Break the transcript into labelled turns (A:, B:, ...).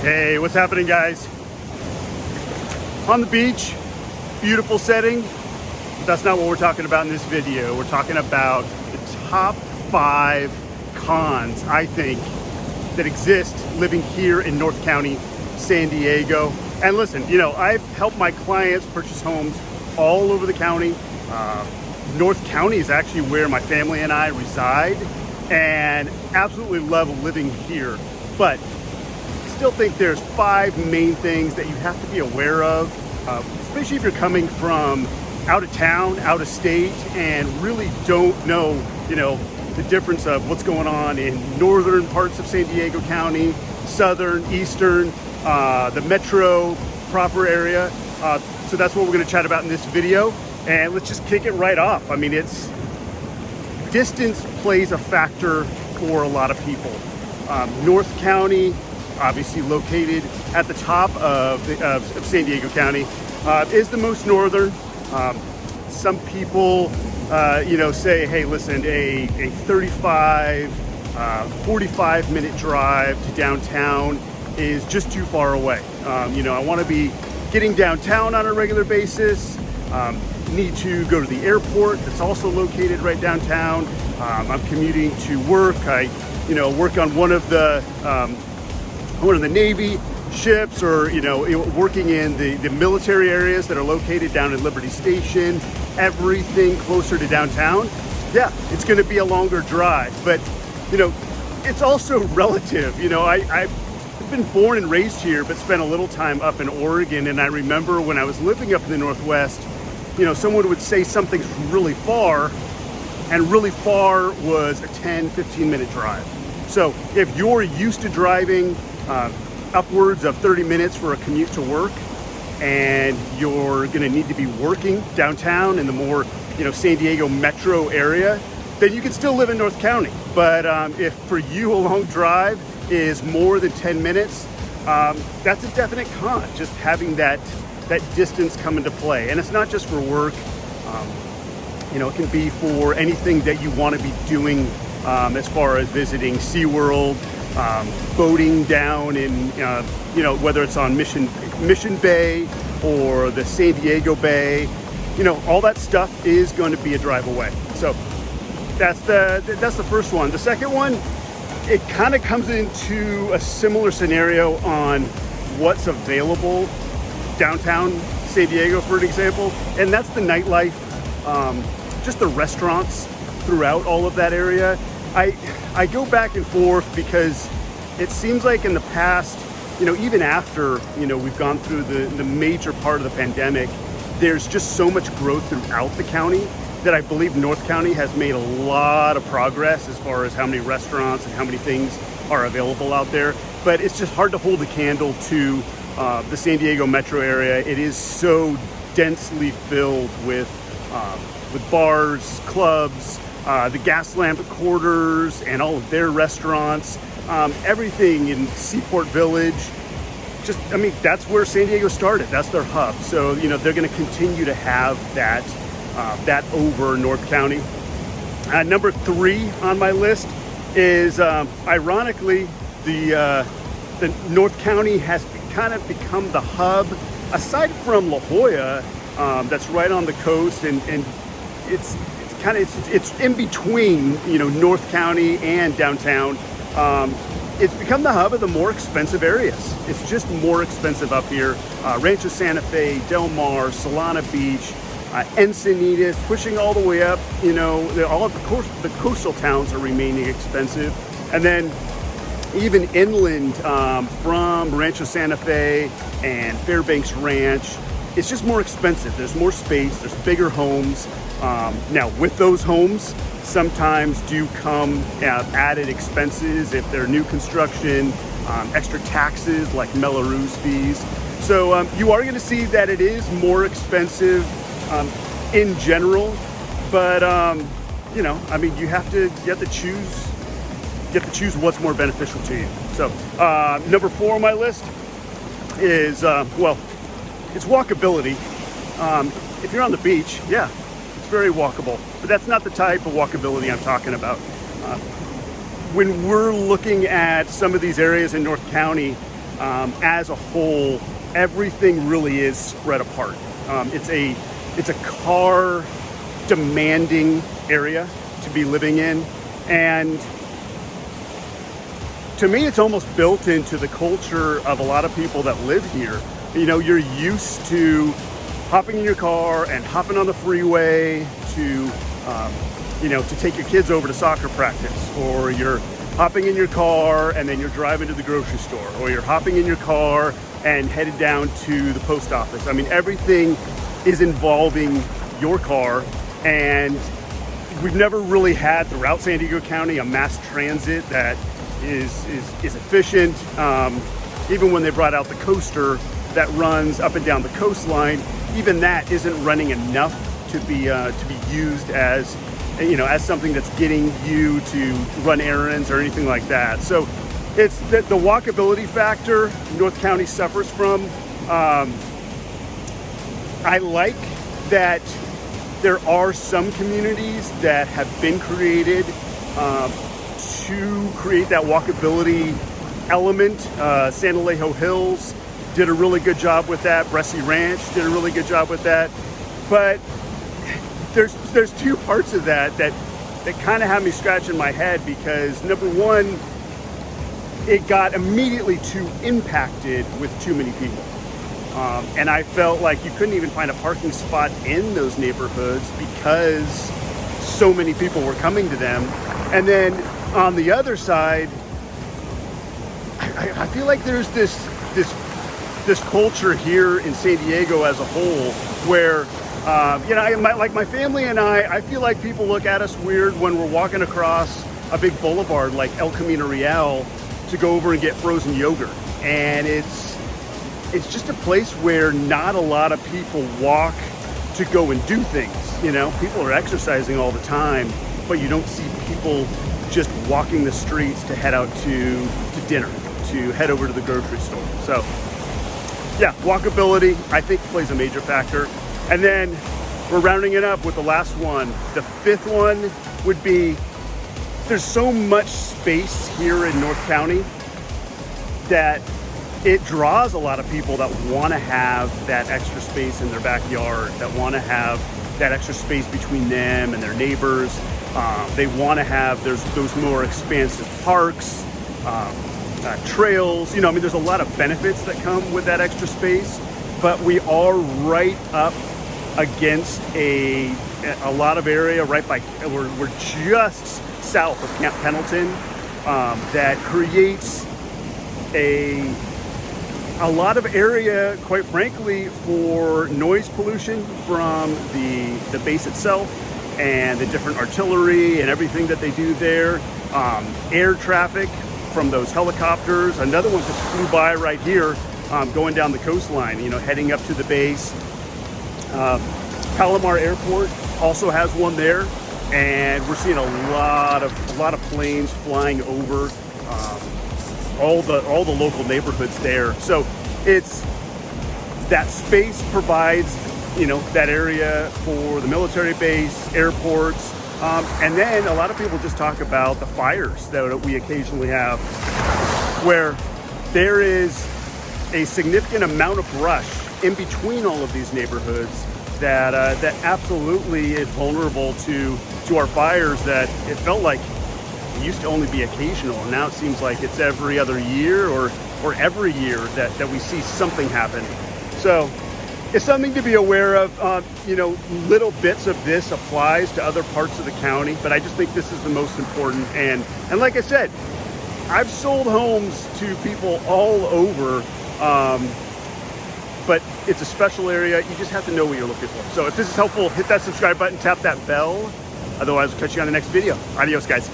A: Hey, what's happening, guys? On the beach, beautiful setting. But that's not what we're talking about in this video. We're talking about the top 5 cons, I think, that exist living here in North County, San Diego. And listen, you know, I've helped my clients purchase homes all over the county. North County is actually where my family and I reside, and absolutely love living here. But still think there's 5 main things that you have to be aware of, especially if you're coming from out of town, out of state, and really don't know, you know, the difference of what's going on in northern parts of San Diego County, southern, eastern, the metro proper area. So that's what we're going to chat about in this video, and let's just kick it right off. I mean, distance plays a factor for a lot of people. North County, obviously located at the top of San Diego County, is the most northern. Some people, you know, say, hey, listen, a 35, 45-minute drive to downtown is just too far away. You know, I want to be getting downtown on a regular basis. Need to go to the airport that's also located right downtown. I'm commuting to work. I, you know, work on one of the Navy ships, or, you know, working in the military areas that are located down in Liberty Station, everything closer to downtown. Yeah, it's going to be a longer drive, but, you know, it's also relative. You know, I've been born and raised here, but spent a little time up in Oregon, and I remember when I was living up in the Northwest, you know, someone would say something's really far, and really far was a 10-15 minute drive. So if you're used to driving upwards of 30 minutes for a commute to work, and you're going to need to be working downtown in the more, you know, San Diego metro area, then you can still live in North County. But if for you a long drive is more than 10 minutes, that's a definite con, just having that distance come into play. And it's not just for work. You know, it can be for anything that you want to be doing, as far as visiting SeaWorld, boating down in, you know, whether it's on Mission Bay or the San Diego Bay, you know, all that stuff is going to be a drive away. So that's the first one. The second one, it kind of comes into a similar scenario on what's available downtown San Diego, for an example, and that's the nightlife, just the restaurants throughout all of that area. I go back and forth because it seems like in the past, you know, even after, you know, we've gone through the major part of the pandemic, there's just so much growth throughout the county that I believe North County has made a lot of progress as far as how many restaurants and how many things are available out there. But it's just hard to hold a candle to the San Diego metro area. It is so densely filled with bars, clubs, the Gaslamp quarters and all of their restaurants, everything in Seaport Village. Just, I mean, that's where San Diego started. That's their hub. So, you know, they're going to continue to have that over North County. Number 3 on my list is, ironically, the North County has kind of become the hub, aside from La Jolla, that's right on the coast, and it's in between, you know, North County and downtown. It's become the hub of the more expensive areas. It's just more expensive up here. Rancho Santa Fe, Del Mar, Solana Beach, Encinitas, pushing all the way up. You know, all of the coastal towns are remaining expensive, and then even inland from Rancho Santa Fe and Fairbanks Ranch, it's just more expensive. There's more space, there's bigger homes. Now, with those homes, sometimes do come added expenses if they're new construction, extra taxes like Melrose fees. So you are going to see that it is more expensive in general, but you know, I mean, you have to choose what's more beneficial to you. So number 4 on my list is well, it's walkability. If you're on the beach, yeah, it's very walkable, but that's not the type of walkability I'm talking about. When we're looking at some of these areas in North County, as a whole, everything really is spread apart. It's a car demanding area to be living in, and to me it's almost built into the culture of a lot of people that live here. You know, you're used to hopping in your car and hopping on the freeway to to take your kids over to soccer practice, or you're hopping in your car and then you're driving to the grocery store, or you're hopping in your car and headed down to the post office. I mean, everything is involving your car, and we've never really had throughout San Diego County a mass transit that is efficient. Even when they brought out the coaster that runs up and down the coastline, even that isn't running enough to be used as something that's getting you to run errands or anything like that. So it's the walkability factor North County suffers from. I like that there are some communities that have been created to create that walkability element. San Alejo Hills did a really good job with that. Bresci Ranch did a really good job with that. But there's two parts of that kind of have me scratching my head, because number one, it got immediately too impacted with too many people. And I felt like you couldn't even find a parking spot in those neighborhoods because so many people were coming to them. And then on the other side, I feel like there's this culture here in San Diego as a whole where my family and I feel like people look at us weird when we're walking across a big boulevard like El Camino Real to go over and get frozen yogurt. And it's just a place where not a lot of people walk to go and do things. You know, people are exercising all the time, but you don't see people just walking the streets to head out to dinner, to head over to the grocery store. So yeah, walkability, I think, plays a major factor. And then we're rounding it up with the last one. The fifth one would be, there's so much space here in North County that it draws a lot of people that want to have that extra space in their backyard, that want to have that extra space between them and their neighbors. They want to have those more expansive parks, trails. There's a lot of benefits that come with that extra space, but we are right up against a lot of area right by, we're just south of Camp Pendleton, that creates a lot of area, quite frankly, for noise pollution from the base itself and the different artillery and everything that they do there. Air traffic from those helicopters. Another one just flew by right here, going down the coastline, heading up to the base. Palomar Airport also has one there, and we're seeing a lot of planes flying over all the local neighborhoods there. So it's that space provides that area for the military base, airports, and then a lot of people just talk about the fires that we occasionally have, where there is a significant amount of brush in between all of these neighborhoods that absolutely is vulnerable to our fires. That it felt like it used to only be occasional, and now it seems like it's every other year or every year that we see something happen. So it's something to be aware of. Little bits of this applies to other parts of the county, but I just think this is the most important. And like I said, I've sold homes to people all over, but it's a special area. You just have to know what you're looking for. So if this is helpful, hit that subscribe button, tap that bell. Otherwise, we'll catch you on the next video. Adios, guys.